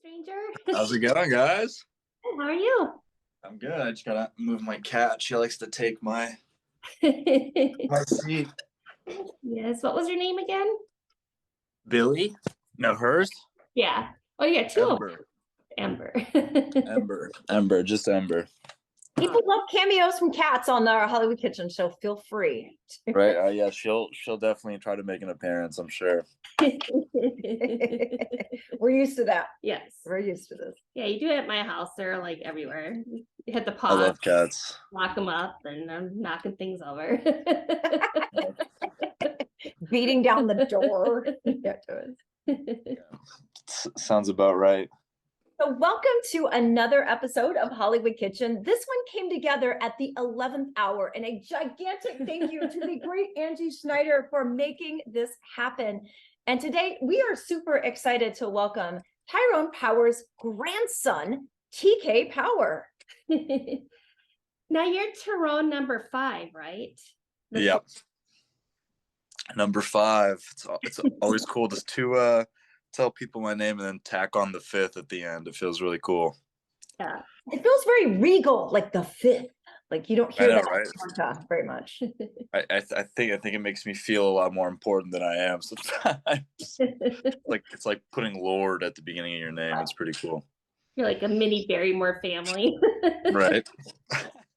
stranger. How's it going, guys? How are you? I'm good. I just gotta move my cat. She likes to take my seat. Yes. What was your name again? Billy? No, hers? Yeah. Oh, yeah, two of them. Ember. Ember. Ember, just Ember. People love cameos from cats on our Hollywood Kitchen show. Feel free. Right? Yeah, she'll definitely try to make an appearance, I'm sure. We're used to that. Yes. We're used to this. Yeah, you do it at my house. They're like everywhere. You hit the I paws, love cats. lock them up, and I'm knocking things over. Beating down the door. Sounds about right. So welcome to another episode of Hollywood Kitchen. This one came together at the 11th hour, and a gigantic thank you to the great Angie Schneider for making this happen. And today we are super excited to welcome Tyrone Power's grandson, TK Power. Now you're Tyrone number 5, right? Yep. Number 5. It's always cool just to tell people my name and then tack on the 5th at the end. It feels really cool. Yeah, it feels very regal, like the 5th. Like you don't hear that right? Very much. I think it makes me feel a lot more important than I am sometimes. It's like putting Lord at the beginning of your name. It's pretty cool. You're like a mini Barrymore family. Right.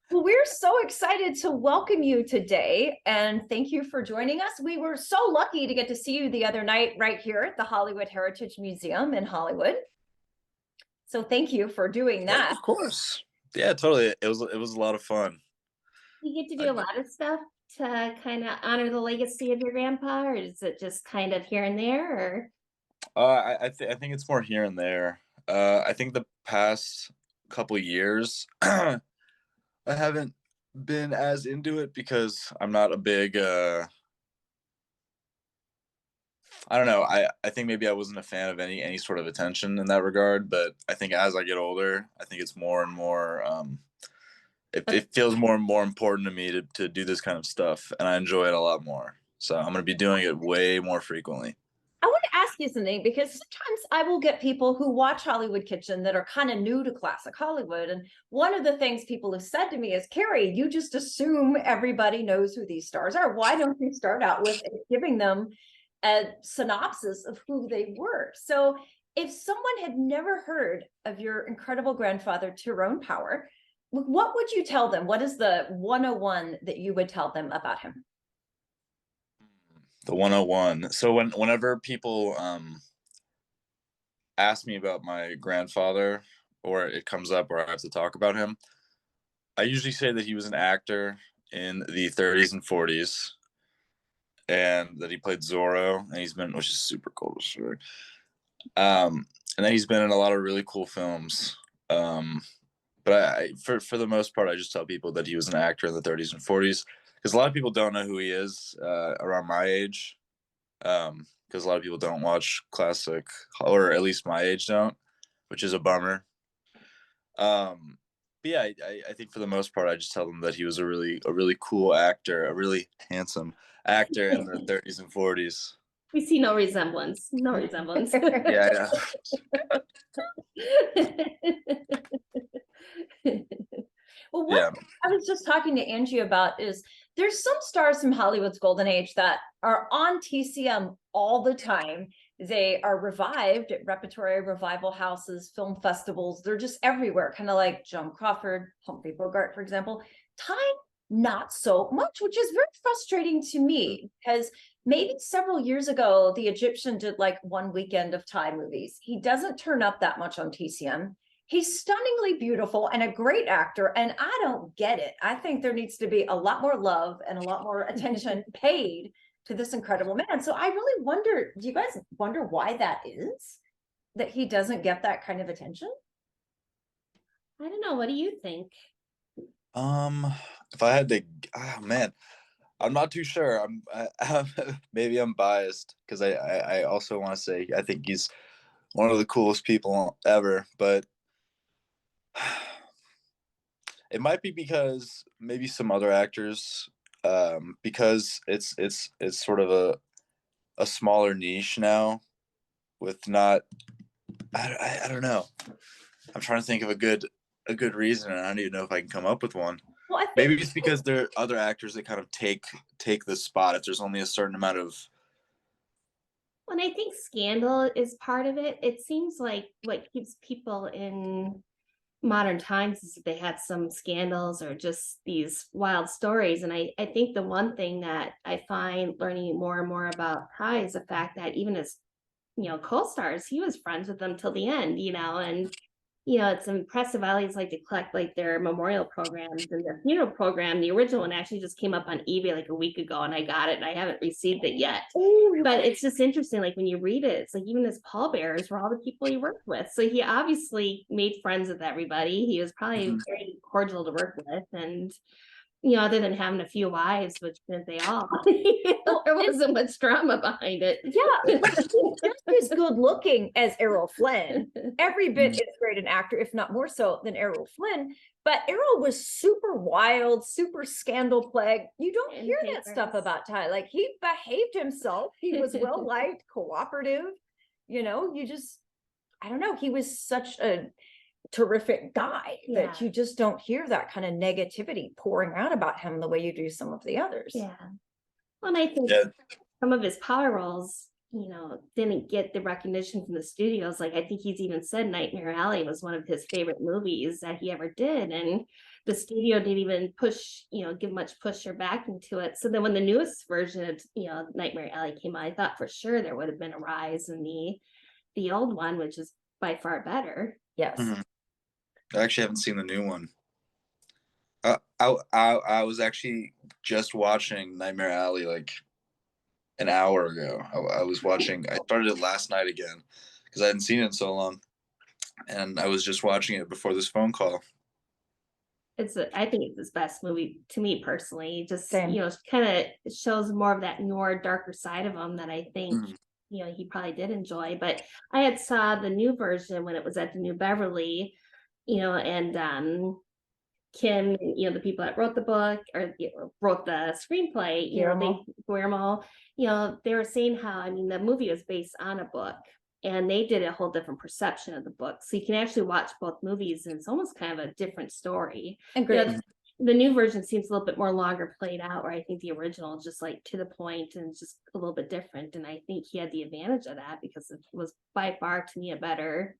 Well, we're so excited to welcome you today, and thank you for joining us. We were so lucky to get to see you the other night right here at the Hollywood Heritage Museum in Hollywood. So thank you for doing that. Yeah, of course. Yeah, totally. It was a lot of fun. You get to do a lot of stuff to kind of honor the legacy of your grandpa, or is it just kind of here and there? Or I think it's more here and there. I think the past couple years I haven't been as into it because I'm not a big I don't know. I think maybe I wasn't a fan of any sort of attention in that regard, but I think as I get older, I think it's more and more it feels more and more important to me to do this kind of stuff, and I enjoy it a lot more. So I'm going to be doing it way more frequently. I want to ask you something, because sometimes I will get people who watch Hollywood Kitchen that are kind of new to classic Hollywood. And one of the things people have said to me is, Carrie, you just assume everybody knows who these stars are. Why don't you start out with giving them a synopsis of who they were? So if someone had never heard of your incredible grandfather, Tyrone Power, what would you tell them? What is the 101 that you would tell them about him? The 101. So whenever people ask me about my grandfather, or it comes up or I have to talk about him, I usually say that he was an actor in the 30s and 40s, and that he played Zorro, and which is super cool. Sure. And then he's been in a lot of really cool films. But for the most part, I just tell people that he was an actor in the 30s and 40s, because a lot of people don't know who he is around my age, because a lot of people don't watch classic, or at least my age don't, which is a bummer. But yeah, I think for the most part, I just tell them that he was a really cool actor, a really handsome actor in the 30s and 40s. We see no resemblance. No resemblance. Yeah. Well, what I was just talking to Angie about is there's some stars from Hollywood's golden age that are on TCM all the time. They are revived at repertory revival houses, film festivals. They're just everywhere, kind of like Joan Crawford, Humphrey Bogart, for example. Time, not so much, which is very frustrating to me, because maybe several years ago, the Egyptian did like one weekend of Thai movies. He doesn't turn up that much on TCM. He's stunningly beautiful and a great actor, and I don't get it. I think there needs to be a lot more love and a lot more attention paid to this incredible man. So I really wonder, do you guys wonder why that is? That he doesn't get that kind of attention? I don't know. What do you think? If I had to, man, I'm not too sure. Maybe I'm biased, because I also want to say I think he's one of the coolest people ever, but it might be because maybe some other actors, because it's sort of a smaller niche now, with not I don't know. I'm trying to think of a good reason, and I don't even know if I can come up with one. Well, I think Maybe it's because there are other actors that kind of take the spot if there's only a certain amount of. And I think scandal is part of it. It seems like what keeps people in modern times is that they had some scandals or just these wild stories. And I think the one thing that I find learning more and more about Ty is the fact that even as, co-stars, he was friends with them till the end, and it's impressive. I always like to collect like their memorial programs, and their funeral program. The original one actually just came up on eBay like a week ago, and I got it and I haven't received it yet. But it's just interesting, like when you read it, it's like even his pallbearers were all the people he worked with. So he obviously made friends with everybody. He was probably very cordial to work with. And other than having a few wives, which didn't they all? There wasn't much drama behind it. Yeah, just as good looking as Errol Flynn. Every bit as great an actor, if not more so, than Errol Flynn. But Errol was super wild, super scandal plagued. You don't hear that stuff about Ty. Like, he behaved himself. He was well liked, cooperative. I don't know. He was such a terrific guy that you just don't hear that kind of negativity pouring out about him the way you do some of the others. Yeah. Well, and I think some of his power roles, didn't get the recognition from the studios. Like, I think he's even said Nightmare Alley was one of his favorite movies that he ever did. And the studio didn't even push, give much push or back into it. So then when the newest version of, Nightmare Alley came out, I thought for sure there would have been a rise in the old one, which is by far better. Yes. I actually haven't seen the new one. I was actually just watching Nightmare Alley like an hour ago. I started it last night again because I hadn't seen it in so long, and I was just watching it before this phone call. I think it's his best movie to me personally. Just Same. Kind of shows more of that noir, darker side of him that I think he probably did enjoy. But I had saw the new version when it was at the New Beverly, and Kim, the people that wrote the book or wrote the screenplay, Guillermo, they were saying how, the movie was based on a book and they did a whole different perception of the book. So you can actually watch both movies and it's almost kind of a different story. And the new version seems a little bit more longer played out, where I think the original is just like to the point and just a little bit different. And I think he had the advantage of that because it was by far to me a better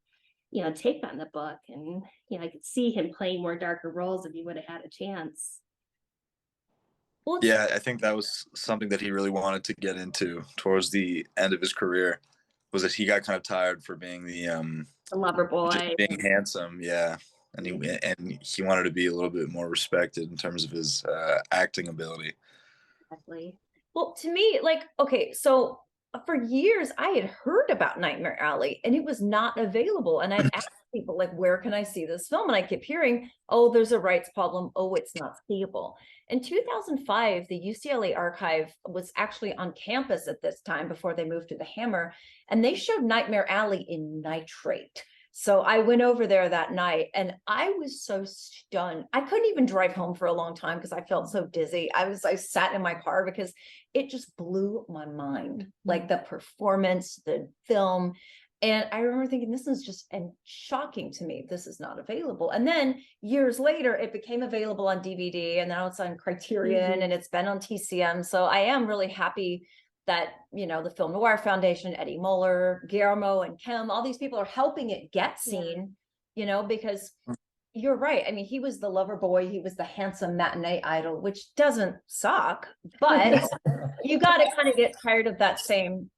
take on the book. And I could see him playing more darker roles if he would have had a chance. Well, yeah, I think that was something that he really wanted to get into towards the end of his career, was that he got kind of tired for being the lover boy, being handsome, and he wanted to be a little bit more respected in terms of his acting ability. Exactly. Well, to me, so for years I had heard about Nightmare Alley and it was not available. And I'd ask people, like, where can I see this film? And I kept hearing, oh, there's a rights problem. Oh, it's not seeable. In 2005, the UCLA archive was actually on campus at this time before they moved to the Hammer. And they showed Nightmare Alley in nitrate. So I went over there that night and I was so stunned. I couldn't even drive home for a long time because I felt so dizzy. I sat in my car because it just blew my mind, like the performance, the film. And I remember thinking, this is just shocking to me. This is not available. And then years later, it became available on DVD and now it's on Criterion and it's been on TCM. So I am really happy that, the Film Noir Foundation, Eddie Muller, Guillermo and Kim, all these people are helping it get seen, because you're right. I mean, he was the lover boy. He was the handsome matinee idol, which doesn't suck, but you got to kind of get tired of that same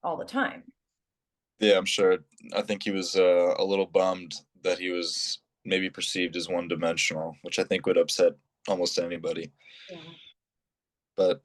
all the time. Yeah, I'm sure. I think he was a little bummed that he was maybe perceived as one-dimensional, which I think would upset almost anybody. Yeah. But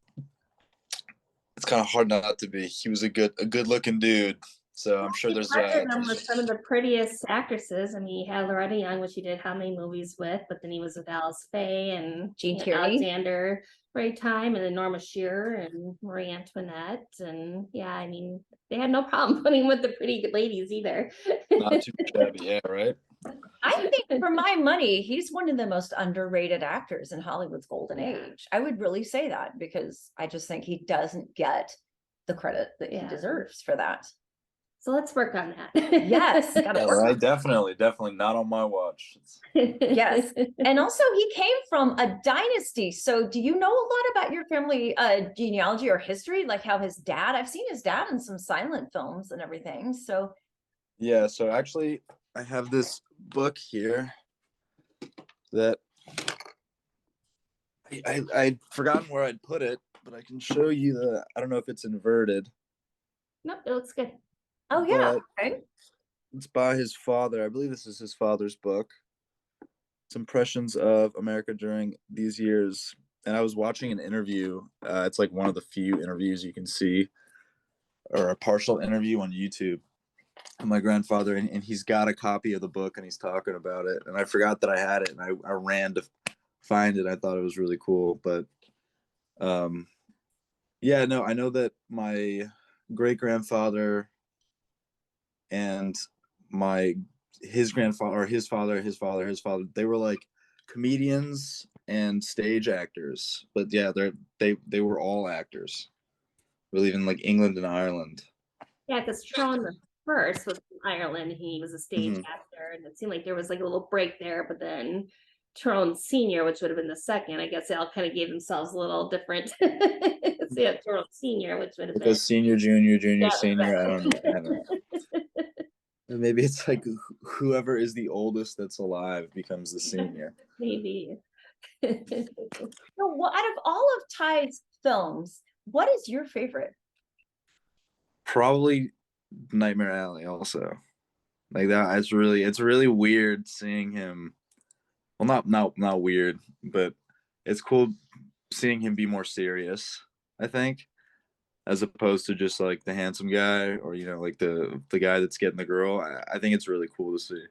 it's kind of hard not to be. He was a good-looking dude. So I'm sure there's with some of the prettiest actresses. I mean, he had Loretta Young, which he did how many movies with, but then he was with Alice Faye and Jean Tierney, Alexander Ray Time, and then Norma Shearer and Marie Antoinette. And I mean, they had no problem putting with the pretty ladies either. Not too shabby, yeah, right? I think for my money, he's one of the most underrated actors in Hollywood's golden age. I would really say that because I just think he doesn't get the credit that he deserves for that. So let's work on that. Yes, gotta work I on definitely not on my watch. Yes. And also he came from a dynasty. So do you know a lot about your family genealogy or history? Like how his dad, I've seen his dad in some silent films and everything. So Yeah, so actually I have this book here that I'd forgotten where I'd put it, but I can show you I don't know if it's inverted. Nope, it looks good. oh yeah. But Okay. it's by his father. I believe this is his father's book. It's impressions of America during these years. And I was watching an interview. It's like one of the few interviews you can see, or a partial interview on YouTube, of my grandfather, and he's got a copy of the book and he's talking about it. And I forgot that I had it, and I ran to find it. I thought it was really cool. But yeah, no, I know that my great grandfather and my his grandfather, or his father, they were like comedians and stage actors. But yeah, they were all actors. We live in like England and Ireland. Yeah, because Tyrone the first was from Ireland. He was a stage actor, and it seemed like there was like a little break there. But then Tyrone Senior, which would have been the second, I guess they all kind of gave themselves a little different. So yeah, Tyrone Senior, which would have been Because senior, junior, yeah, senior. I don't know. exactly. Maybe it's like whoever is the oldest that's alive becomes the senior. Maybe. So well, out of all of Ty's films, what is your favorite? Probably Nightmare Alley also. Like that, it's really weird seeing him. Well, not weird, but it's cool seeing him be more serious, I think, as opposed to just like the handsome guy, or like the guy that's getting the girl. I think it's really cool to see.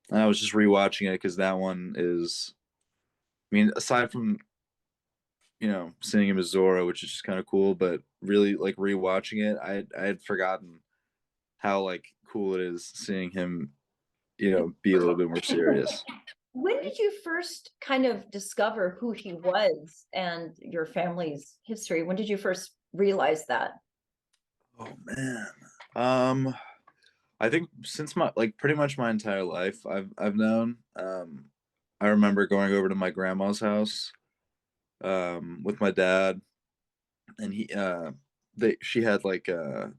And I was just rewatching it because that one is, I mean, aside from seeing him as Zora, which is just kind of cool, but really like rewatching it, I had forgotten how like cool it is seeing him, be a little bit more serious. When did you first kind of discover who he was and your family's history? When did you first realize that? Oh man. I think since my like pretty much my entire life I've known. I remember going over to my grandma's house with my dad, and she had like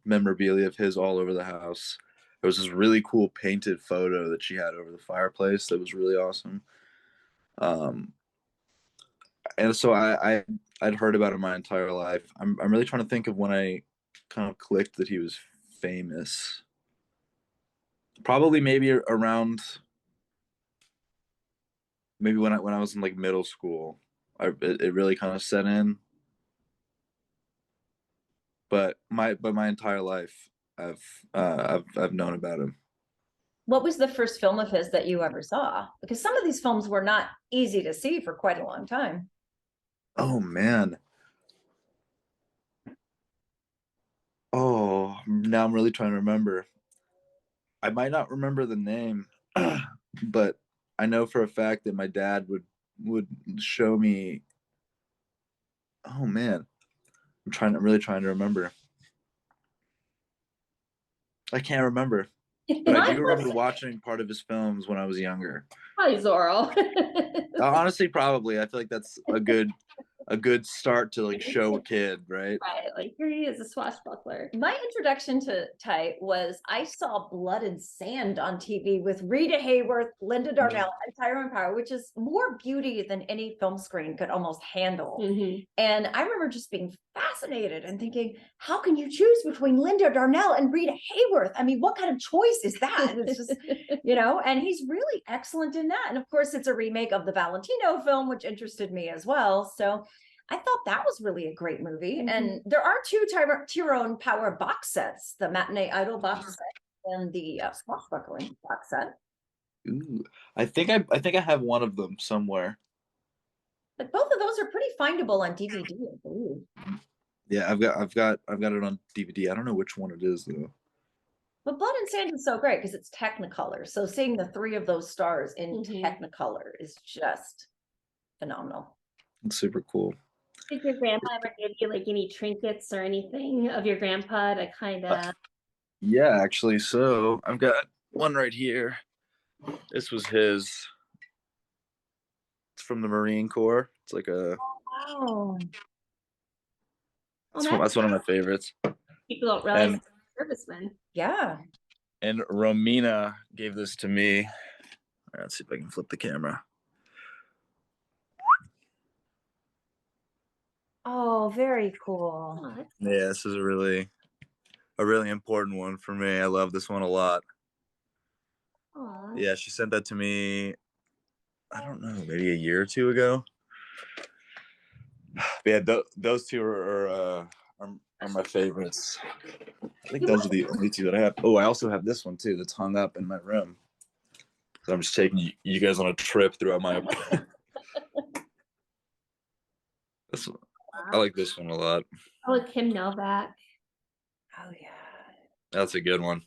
memorabilia of his all over the house. There was this really cool painted photo that she had over the fireplace that was really awesome. Um, and so I'd heard about him my entire life. I'm really trying to think of when I kind of clicked that he was famous. Probably maybe around, maybe when I was in like middle school. It really kind of set in. But my entire life I've known about him. What was the first film of his that you ever saw? Because some of these films were not easy to see for quite a long time. Oh man. Oh, now I'm really trying to remember. I might not remember the name, but I know for a fact that my dad would show me. Oh man, I'm really trying to remember. I can't remember, but I Mine do remember was watching part of his films when I was younger. Probably Zorro. Honestly, probably. I feel like that's a good start to like show a kid, right? Right, like here he is, a swashbuckler. my introduction to Ty was I saw Blood and Sand on TV with Rita Hayworth, Linda Darnell, and Tyrone Power, which is more beauty than any film screen could almost handle. And I remember just being fascinated and thinking, how can you choose between Linda Darnell and Rita Hayworth? I mean, what kind of choice is that? It's just, and he's really excellent in that. And of course, it's a remake of the Valentino film, which interested me as well. So I thought that was really a great movie. And there are two Tyrone Power box sets, the Matinee Idol box set and the Swashbuckling box set. Ooh, I think I have one of them somewhere. But both of those are pretty findable on DVD, I believe. Yeah, I've got it on DVD. I don't know which one it is though. But Blood and Sand is so great because it's Technicolor. So seeing the three of those stars in Technicolor is just phenomenal. It's super cool. Did your grandpa ever give you like any trinkets or anything of your grandpa to kind of Yeah, actually. So I've got one right here. This was his. It's from the Marine Corps. It's like a. Wow. Well, That's one of my favorites. people don't realize And servicemen. Yeah. and Romina gave this to me. All right, let's see if I can flip the camera. Oh, very cool. Oh, that's Yeah, this is a really important one for me. I love this one a lot. aw. Yeah, she sent that to me. I don't know, maybe a year or two ago. But yeah, those two are my favorites. I think those are the only two that I have. Oh, I also have this one too that's hung up in my room. So I'm just taking you guys on a trip throughout my apartment. I like this one a lot. Oh, Kim Novak. Oh, yeah. That's a good one.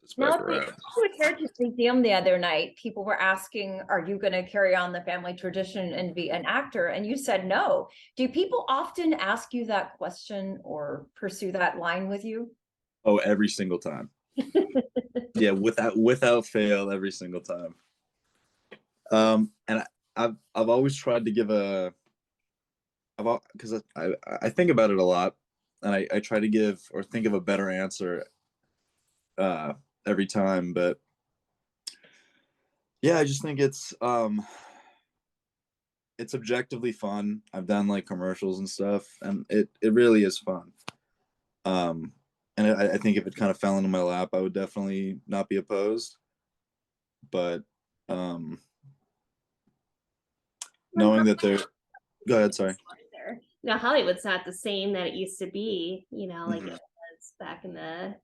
It's Now, back at the around. Hollywood Heritage Museum the other night, people were asking, are you going to carry on the family tradition and be an actor? And you said no. Do people often ask you that question or pursue that line with you? Oh, every single time. Yeah, without fail, every single time. And I've always tried to give because I think about it a lot, and I try to give or think of a better answer every time. But yeah, I just think it's objectively fun. I've done like commercials and stuff, and it really is fun. And I think if it kind of fell into my lap, I would definitely not be opposed. But knowing that they're go ahead, sorry. Now Hollywood's not the same that it used to be, like Mhm. it was back in the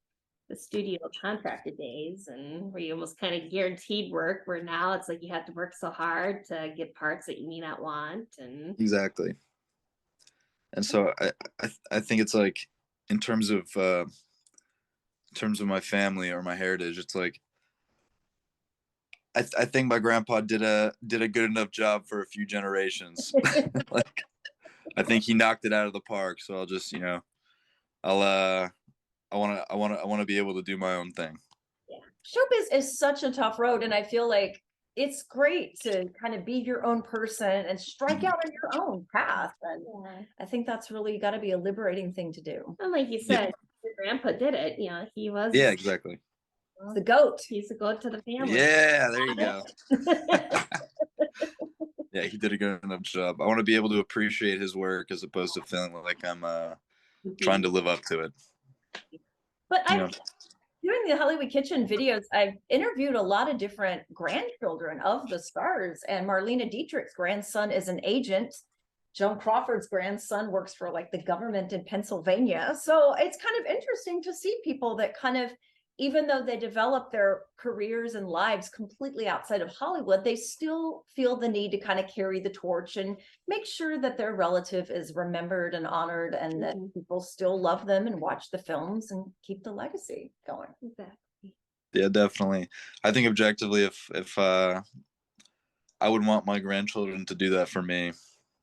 studio contracted days, and where you almost kind of guaranteed work, where now it's like you have to work so hard to get parts that you may not want. And Exactly. And so I think it's like in terms of my family or my heritage, it's like I think my grandpa did a good enough job for a few generations. Like I think he knocked it out of the park. So I'll just I'll I want to be able to do my own thing. Yeah. Showbiz is such a tough road, and I feel like it's great to kind of be your own person and strike out on your own path. And I think that's really got to be a liberating thing to do. And like you said, your grandpa did it. He was Yeah, exactly. The goat. He's the goat to the family. Yeah, there you go. Yeah, he did a good enough job. I want to be able to appreciate his work as opposed to feeling like I'm trying to live up to it. But I've doing the Hollywood Kitchen videos, I've interviewed a lot of different grandchildren of the stars, and Marlena Dietrich's grandson is an agent. Joan Crawford's grandson works for like the government in Pennsylvania. So it's kind of interesting to see people that kind of, even though they develop their careers and lives completely outside of Hollywood, they still feel the need to kind of carry the torch and make sure that their relative is remembered and honored, and that people still love them and watch the films and keep the legacy going. Exactly. Yeah, definitely. I think objectively, if I would want my grandchildren to do that for me,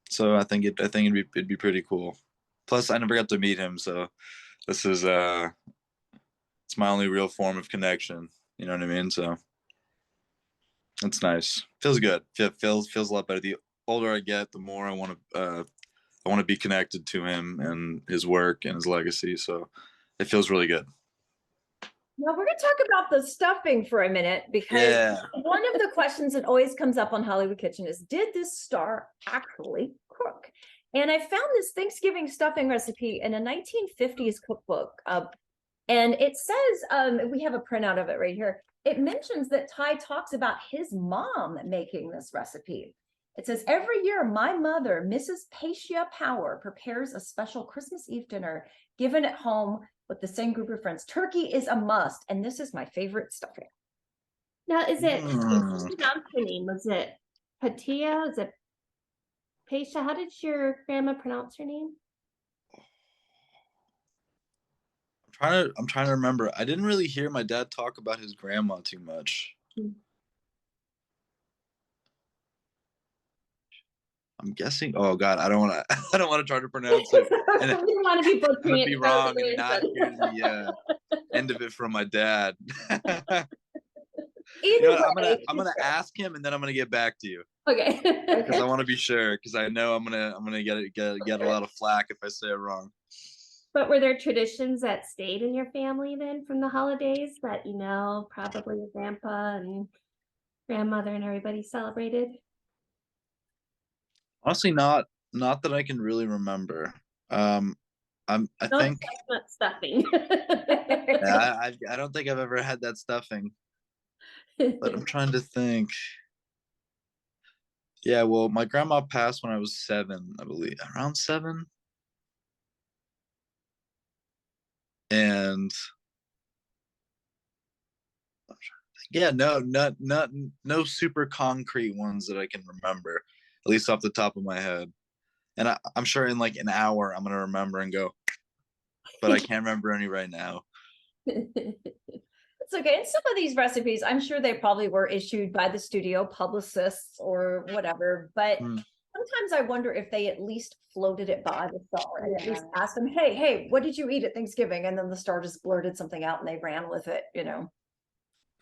so I think it'd be pretty cool. Plus, I never got to meet him, so this is it's my only real form of connection. You know what I mean? So it's nice. Feels good. Feels a lot better. The older I get, the more I want to be connected to him and his work and his legacy. So it feels really good. Now we're going to talk about the stuffing for a minute, because one of the questions that always comes up on Hollywood Kitchen is, did this star actually cook? And I found this Thanksgiving stuffing recipe in a 1950s cookbook. And it says, we have a printout of it right here. It mentions that Ty talks about his mom making this recipe. It says, every year, my mother, Mrs. Patia Power, prepares a special Christmas Eve dinner given at home with the same group of friends. Turkey is a must, and this is my favorite stuffing. Now, is it, pronounce your name? Was it Patia? Is it Patia? How did your grandma pronounce your name? I'm trying to remember. I didn't really hear my dad talk about his grandma too much. I'm guessing. Oh God, I don't want to. I don't want to try to pronounce it, and We don't want to be I'm butchering gonna it. be wrong and not hear the end of it from my dad. You know Either what? way. I'm gonna ask him, and then I'm gonna get back to you Okay. because I want to be sure. Because I know I'm gonna get a lot of flack if I say it wrong. But were there traditions that stayed in your family then from the holidays that probably your grandpa and grandmother and everybody celebrated? Honestly, not that I can really remember. I No think chestnut stuffing. I don't think I've ever had that stuffing, but I'm trying to think. Yeah, well, my grandma passed when I was 7, I believe, around 7, and yeah, no super concrete ones that I can remember, at least off the top of my head. And I'm sure in like an hour I'm gonna remember and go, but I can't remember any right now. It's okay. And some of these recipes, I'm sure they probably were issued by the studio publicists or whatever, but Hmm. sometimes I wonder if they at least floated it by the star and at least Yeah. asked them, hey, what did you eat at Thanksgiving? And then the star just blurted something out and they ran with it, Oh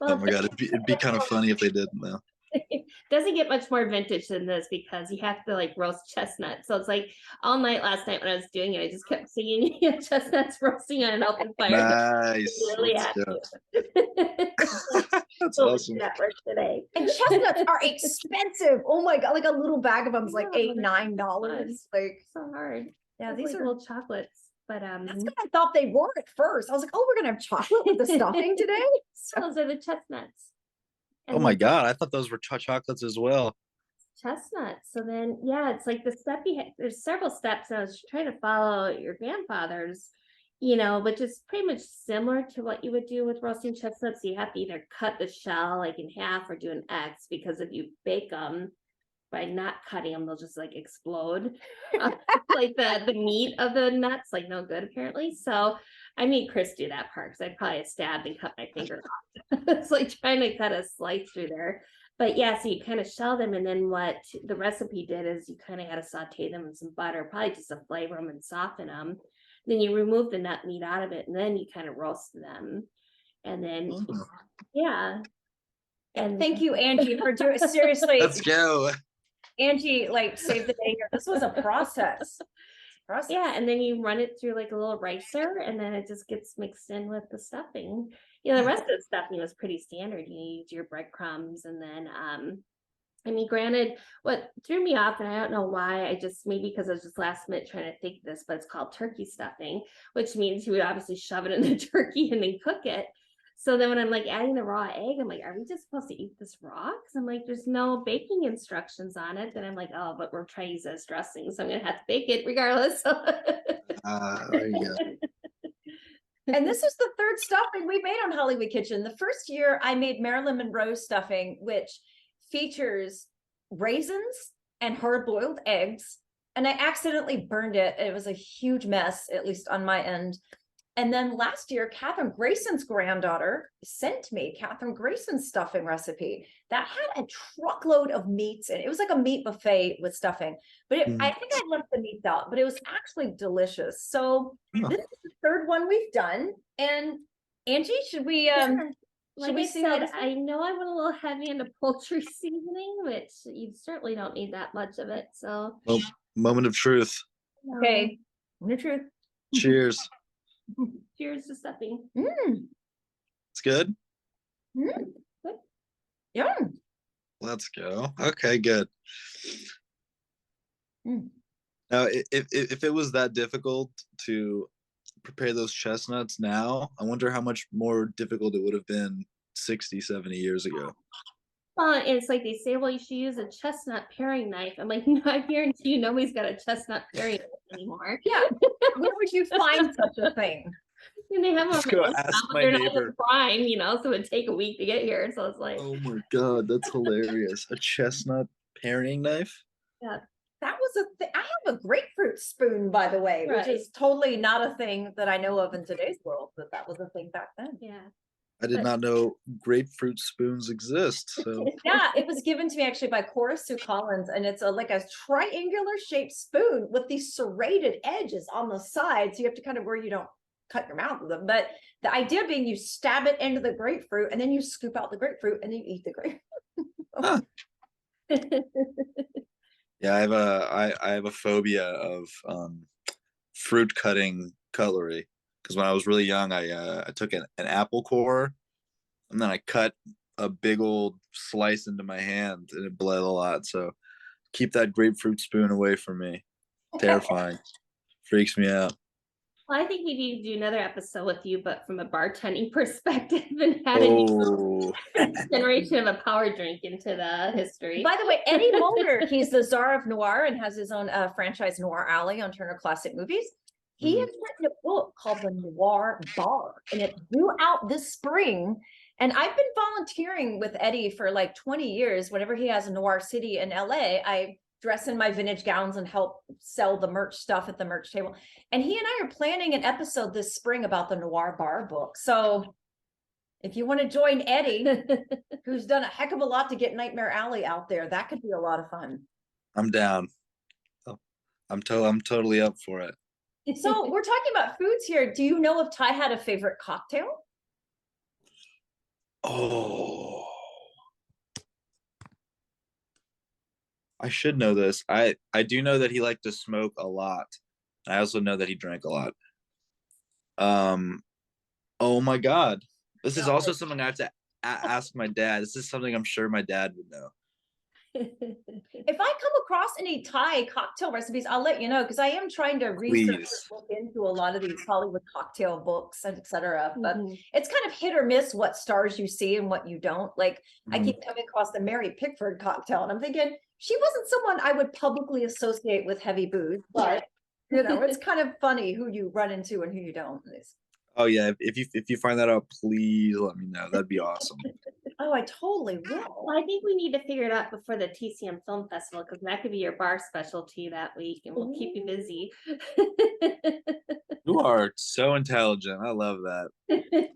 Well, my God, it'd be kind of funny if they did now. it doesn't get much more vintage than this because you have to like roast chestnuts. So it's like all night last night when I was doing it, I just kept singing chestnuts roasting on an open fire. Nice. Really Let's had go. to. That's So awesome. that work today. And chestnuts are expensive. Oh my God, like a little bag of them is like Yeah, $8, $9. Like, so hard. yeah, It's these like are, little chocolates. But that's what I thought they were at first. I was like, oh, we're gonna have chocolate with the stuffing today. So those are the chestnuts. Oh And my then God, I thought those were chocolates as well. chestnuts. So then, yeah, it's like the step there's several steps. And I was trying to follow your grandfather's, which is pretty much similar to what you would do with roasting chestnuts. You have to either cut the shell like in half or do an X because if you bake them by not cutting them, they'll just like explode. Like the meat of the nuts, like no good apparently. So I made Chris do that part because I'd probably have stabbed and cut my finger off. It's like trying to cut a slice through there. But yeah, so you kind of shell them, and then what the recipe did is you kind of had to saute them in some butter, probably just to flavor them and soften them. Then you remove the nut meat out of it, and then you kind of roast them, and then Oh, yeah. And thank you, Angie, for doing seriously. let's go. Angie, like, saved the day here. This was a process. Yeah, and then you run it through like a little ricer, and then it just gets mixed in with the stuffing. The rest of the stuffing was pretty standard. You use your breadcrumbs, and then I mean, granted, what threw me off, and I don't know why, I just maybe because I was just last minute trying to think of this, but it's called turkey stuffing, which means you would obviously shove it in the turkey and then cook it. So then when I'm like adding the raw egg, I'm like, are we just supposed to eat this raw? Because I'm like, there's no baking instructions on it. Then I'm like, oh, but we're trying to use it as dressing, so I'm gonna have to bake it regardless. There you go. And this is the third stuffing we made on Hollywood Kitchen. The first year I made Marilyn Monroe stuffing, which features raisins and hard-boiled eggs. And I accidentally burned it. It was a huge mess, at least on my end. And then last year, Catherine Grayson's granddaughter sent me Catherine Grayson's stuffing recipe that had a truckload of meats, and it was like a meat buffet with stuffing. But I think I left the meats out, but it was actually delicious. So this is the third one we've done. And Angie, should we Like I said, I know I went a little heavy into poultry seasoning, which you certainly don't need that much of it. So, Well, moment of truth. okay, the truth. Cheers. Cheers to stuffing. It's good. Good. Yeah. Let's go. Okay, good. Now, if it was that difficult to prepare those chestnuts now, I wonder how much more difficult it would have been 60, 70 years ago. It's like they say, well, you should use a chestnut paring knife. I'm like, no, I guarantee you nobody's got a chestnut paring knife anymore. Yeah. Where would you find such a thing? And they have Just them go ask my they're not neighbor. even prime, so it'd take a week to get here. So it's like, Oh my God, that's hilarious. A chestnut paring knife? yeah. That was a thing. I have a grapefruit spoon, by the way, which is totally not a thing that I know of in today's world, but that was a thing back then. Yeah. I did But- not know grapefruit spoons exist. So Yeah, it was given to me actually by Cora Sue Collins, and it's like a triangular shaped spoon with these serrated edges on the side. So you have to kind of where you don't cut your mouth with them. But the idea being you stab it into the grapefruit and then you scoop out the grapefruit and then you eat the grapefruit. huh. Yeah, I have a phobia of fruit cutting cutlery, because when I was really young, I took an apple core and then I cut a big old slice into my hand and it bled a lot. So keep that grapefruit spoon away from me. Terrifying. Freaks me out. Well, I think we need to do another episode with you, but from a bartending perspective and adding Oh, generation of a power drink into the history. By the way, Eddie Mulder, he's the czar of noir and has his own franchise, Noir Alley, on Turner Classic Movies. He has written a book called The Noir Bar, and it's due out this spring. And I've been volunteering with Eddie for like 20 years. Whenever he has a Noir City in LA, I dress in my vintage gowns and help sell the merch stuff at the merch table. And he and I are planning an episode this spring about the Noir Bar book. So if you want to join Eddie, who's done a heck of a lot to get Nightmare Alley out there, that could be a lot of fun. I'm down. I'm totally up for it. So we're talking about foods here. Do you know if Ty had a favorite cocktail? Oh, I should know this. I do know that he liked to smoke a lot. I also know that he drank a lot. Oh my God. This is also something I have to ask my dad. This is something I'm sure my dad would know. If I come across any Thai cocktail recipes, I'll let you know, because I am trying to research and Please. look into a lot of these Hollywood cocktail books and et cetera. But Mhm. it's kind of hit or miss what stars you see and what you don't. Like I Mhm. keep coming across the Mary Pickford cocktail, and I'm thinking she wasn't someone I would publicly associate with heavy booze, but you know, it's kind of funny who you run into and who you don't. Oh yeah, if you find that out, please let me know. That'd be awesome. Oh, I totally will. Well, I think we need to figure it out before the TCM Film Festival, because that could be your bar specialty that week, and we'll keep you busy. You are so intelligent. I love that.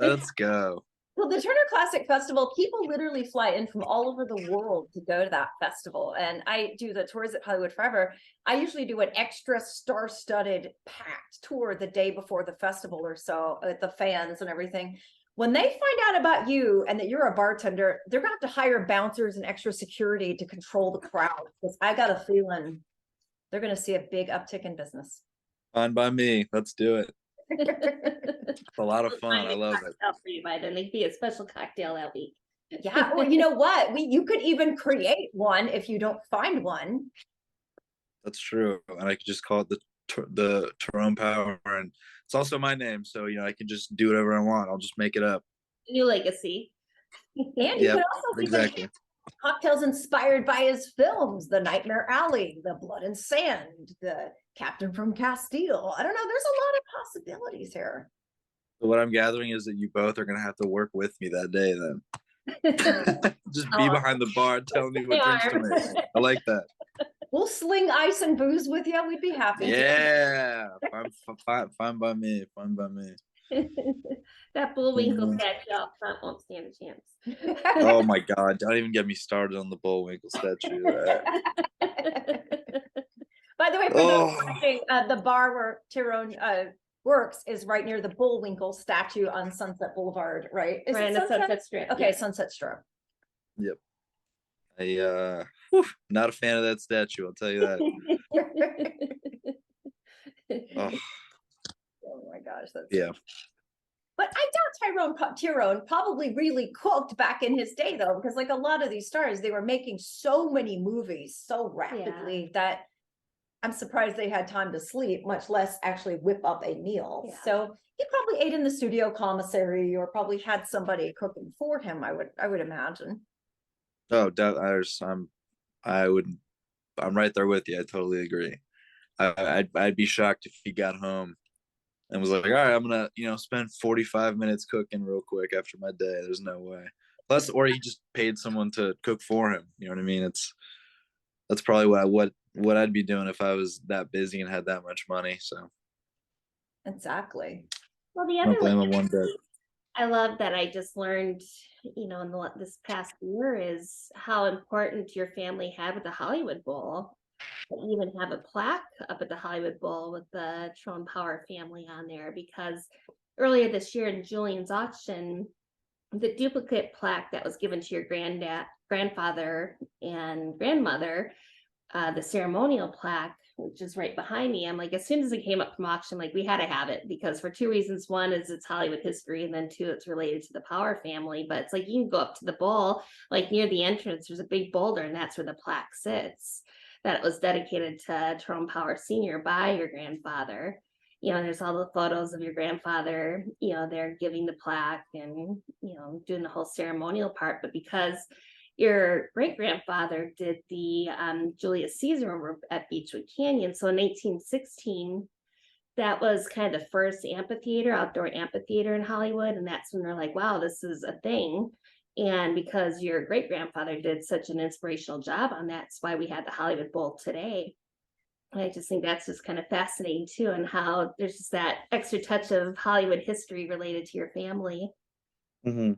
Let's go. Well, the Turner Classic Festival, people literally fly in from all over the world to go to that festival. And I do the tours at Hollywood Forever. I usually do an extra star-studded packed tour the day before the festival or so with the fans and everything. When they find out about you and that you're a bartender, they're going to have to hire bouncers and extra security to control the crowd, because I got a feeling they're going to see a big uptick in business. Fine by me. Let's do it. It's a lot of fun. I love it. For you by then, it'd be a special cocktail that week. Yeah, well, you know what? You could even create one if you don't find one. That's true. And I could just call it the Tyrone Power, and it's also my name, so you know I can just do whatever I want. I'll just make it up. New legacy. And you Yep, could also exactly. cocktails inspired by his films, The Nightmare Alley, The Blood and Sand, The Captain from Castile. I don't know. There's a lot of possibilities here. So what I'm gathering is that you both are gonna have to work with me that day. Then just be behind the bar telling me what drinks to make. I like that. We'll sling ice and booze with you. We'd be happy. Yeah, fine by me. Fine by me. That Bullwinkle statue up front won't stand a chance. Oh my God! Don't even get me started on the Bullwinkle statue. By the way, for Oh. those watching, the bar where Tyrone works is right near the Bullwinkle statue on Sunset Boulevard, right? Is Right, it on the Sunset? Sunset Strip. Okay, yeah. Sunset Strip. Yep. Not a fan of that statue. I'll tell you that. Oh, Oh my gosh, that's yeah. But I doubt Tyrone probably really cooked back in his day, though, because like a lot of these stars, they were making so many movies so rapidly that I'm surprised they had time to sleep, much less actually whip up a meal. Yeah. So he probably ate in the studio commissary or probably had somebody cooking for him, I would imagine. Oh, I'm right there with you. I totally agree. I'd be shocked if he got home and was like, all right, I'm gonna, spend 45 minutes cooking real quick after my day. There's no way. Plus, or he just paid someone to cook for him. You know what I mean? That's probably what I'd be doing if I was that busy and had that much money. So Exactly. Well, the I other don't blame him one bit. I love that I just learned, in this past year is how important your family had with the Hollywood Bowl. You even have a plaque up at the Hollywood Bowl with the Tyrone Power family on there because earlier this year in Julian's auction, the duplicate plaque that was given to your grandfather and grandmother, the ceremonial plaque, which is right behind me. I'm like, as soon as it came up from auction, like we had to have it because for two reasons. One is it's Hollywood history, and then two, it's related to the Power family. But it's like you can go up to the bowl, like near the entrance, there's a big boulder, and that's where the plaque sits. That was dedicated to Tyrone Power Sr. by your grandfather. There's all the photos of your grandfather, they're giving the plaque and, doing the whole ceremonial part. But because your great grandfather did the Julius Caesar over at Beechwood Canyon, so in 1816, that was kind of the first outdoor amphitheater in Hollywood. And that's when they're like, wow, this is a thing. And because your great grandfather did such an inspirational job on that, that's why we had the Hollywood Bowl today. And I just think that's just kind of fascinating too, and how there's just that extra touch of Hollywood history related to your family. Mm-hmm.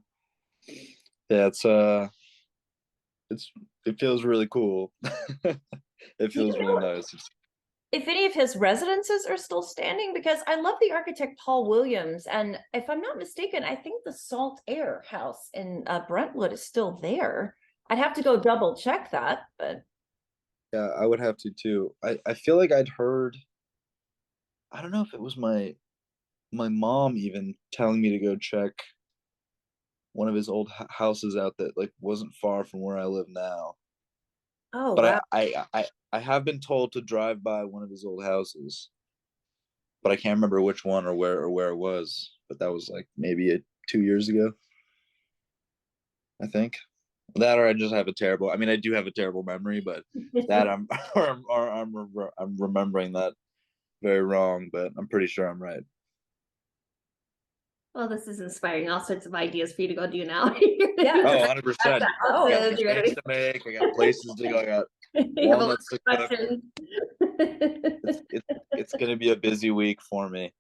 Yeah, it feels really cool. It feels really nice. If any of his residences are still standing, because I love the architect Paul Williams, and if I'm not mistaken, I think the Salt Air House in Brentwood is still there. I'd have to go double check that, but yeah, I would have to too. I feel like I'd heard, I don't know if it was my mom even telling me to go check one of his old houses out that like wasn't far from where I live now. oh But wow. I have been told to drive by one of his old houses, but I can't remember which one or where it was. But that was like maybe 2 years ago, I think. That or I just have a terrible. I mean, I do have a terrible memory, but that I'm I'm remembering that very wrong. But I'm pretty sure I'm right. Well, this is inspiring all sorts of ideas for you to go do now. Yeah. Oh, 100%. Oh, I got mistakes to make. I got places to go. I got walnuts to cook. It's gonna be a busy week for me.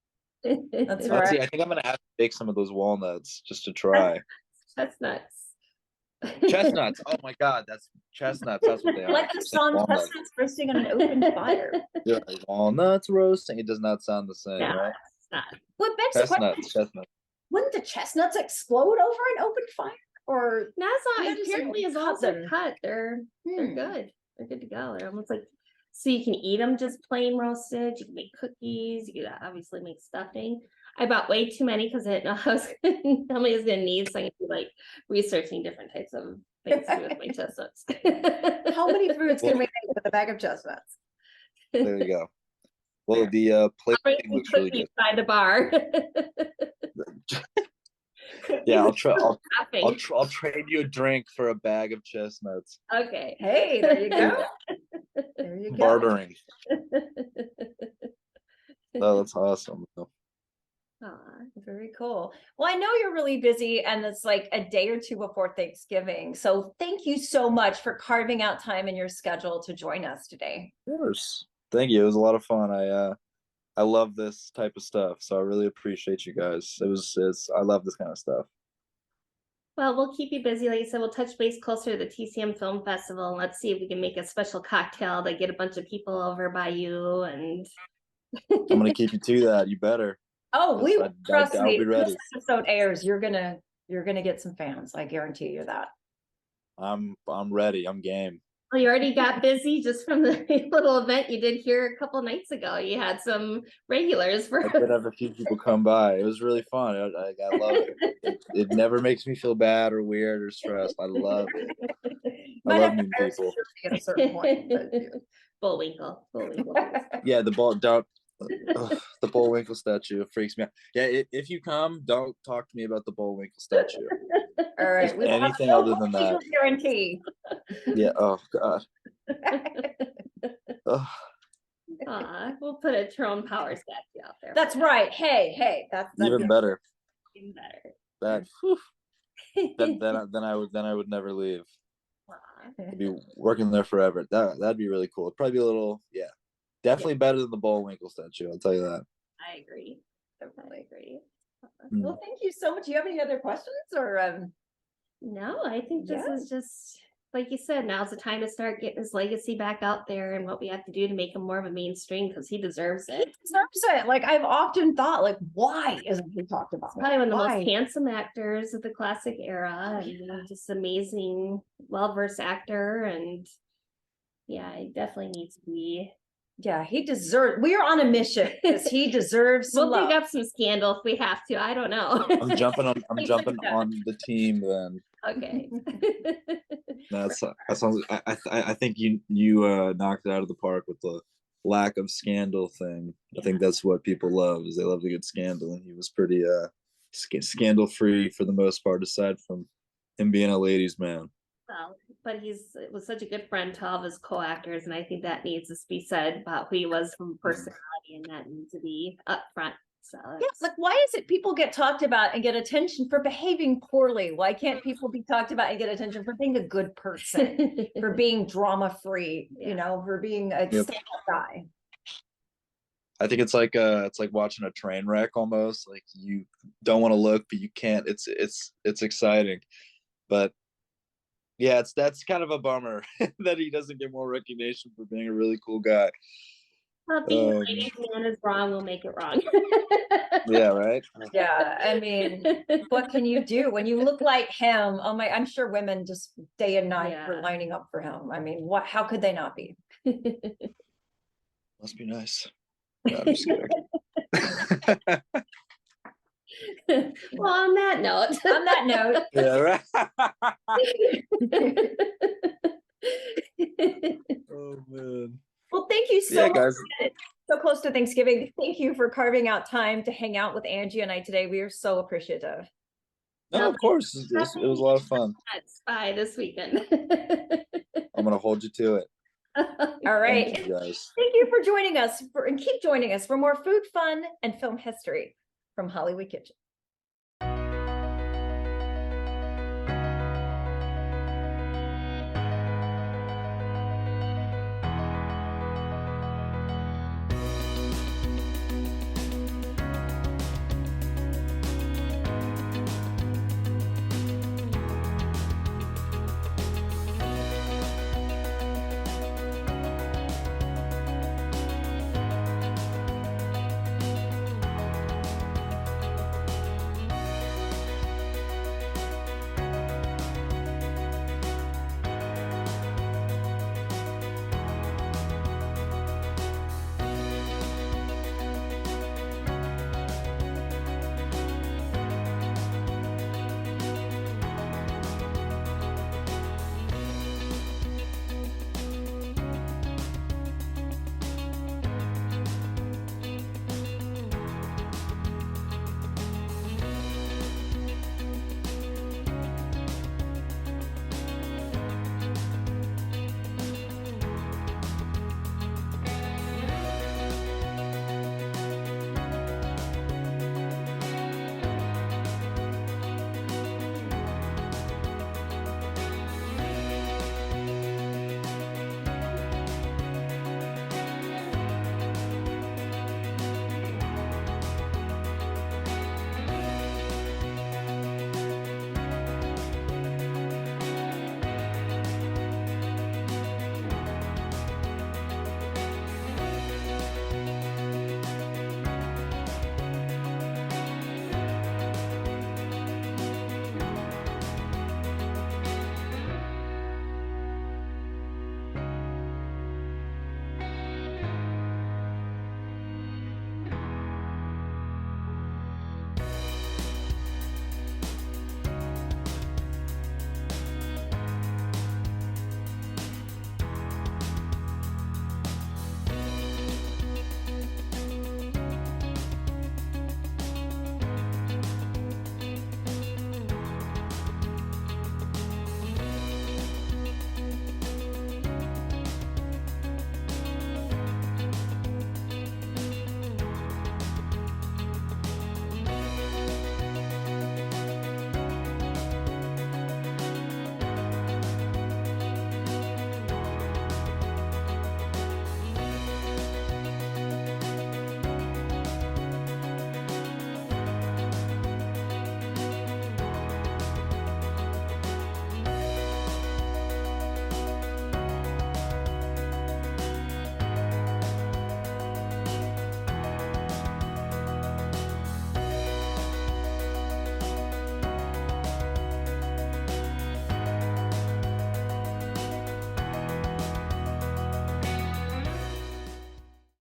That's Let's right. see. I think I'm gonna have to bake some of those walnuts just to try. Chestnuts. Chestnuts. Oh my God, that's chestnuts. That's what they are. Like the song Walnuts. Chestnuts Roasting on an Open Fire. Yeah, walnuts roasting. It does not sound the same, Yeah, right? it's not. What begs the question, Chestnuts. wouldn't the chestnuts explode over an open fire? Or That's not That is apparently as long as they're cut, they're Hmm. good. They're good to go. They're almost like, so you can eat them just plain roasted. You can make cookies. You can obviously make stuffing. I bought way too many because I didn't know how many I was gonna need. So I'm gonna be like researching different types of things to do with my chestnuts. how many fruits can we make with a bag of chestnuts? There you go. Well, the I'll plate bring some looks really cookies good. by the bar. Yeah, I'll try. Stuffing. I'll trade you a drink for a bag of chestnuts. Okay. Hey, there you go. There you go. Bartering. Oh, that's awesome. Aw, very cool. Well, I know you're really busy and it's like a day or two before Thanksgiving. So thank you so much for carving out time in your schedule to join us today. Of course. Thank you. It was a lot of fun. I love this type of stuff, so I really appreciate you guys. I love this kind of stuff. Well, we'll keep you busy. Like I said, we'll touch base closer to the TCM Film Festival, and let's see if we can make a special cocktail to get a bunch of people over by you. And I'm gonna keep you to that. You better. Oh, we trust I'll me. be When ready. this episode airs, you're gonna get some fans. I guarantee you that. I'm ready. I'm game. well, you already got busy just from the little event you did here a couple nights ago. You had some regulars for. I did have a few people come by. It was really fun. I love it. It never makes me feel bad or weird or stressed. I love it. I love meeting people. At a certain point, but, yeah. Bullwinkle. Yeah, the Bullwinkle statue freaks me out. Yeah, if you come, don't talk to me about the Bullwinkle statue. All right. We will Anything have other than that. Guarantee. Yeah. Oh God. Oh, We'll put a Tyrone Power statue out there. That's right. Hey, that's even better. Even better. That. Then I would never leave. I'd be working there forever. That'd be really cool. It'd probably be a little, definitely better than the Bullwinkle statue. I'll tell you that. I agree. Definitely agree. Well, thank you so much. Do you have any other questions or No, I think this Yeah. is just, like you said, now's the time to start getting his legacy back out there and what we have to do to make him more of a mainstream because he deserves he it. deserves it. Like I've often thought, like, why isn't he talked about? Probably one of the Why? most handsome actors of the classic era, and just amazing, well-versed actor, and yeah, he definitely needs to be. Yeah, he deserves. We are on a mission because he deserves some We'll dig love. up some scandal if we have to. I don't know. I'm jumping on. I'm jumping on the team then. Okay. That sounds. I think you knocked it out of the park with the lack of scandal thing. I think that's what people love is they love a good scandal, and he was pretty scandal free for the most part, aside from him being a ladies' man. Well, but it was such a good friend to all of his co-actors, and I think that needs to be said about who he was from personality, and that needs to be upfront. So Yes, like why is it people get talked about and get attention for behaving poorly? Why can't people be talked about and get attention for being a good person, for being drama free, you know, for being a stand-up guy? I think it's like watching a train wreck almost. Like you don't want to look, but you can't. It's exciting, but yeah, that's kind of a bummer that he doesn't get more recognition for being a really cool guy. being a ladies' man is wrong. We'll make it wrong. Yeah, right. Yeah, I mean, what can you do when you look like him? Oh my, I'm sure women just day and night were lining up for him. I mean, how could they not be? Must be nice. No, I'm just kidding. Well, on that note. Yeah, right. Oh man. Well, thank you so much. Guys. So close to Thanksgiving. Thank you for carving out time to hang out with Angie and I today. We are so appreciative. No, of course. It was a lot of fun. Bye this weekend. I'm gonna hold you to it. All right. Thank you guys. Thank you for joining us and keep joining us for more food, fun, and film history from Hollywood Kitchen.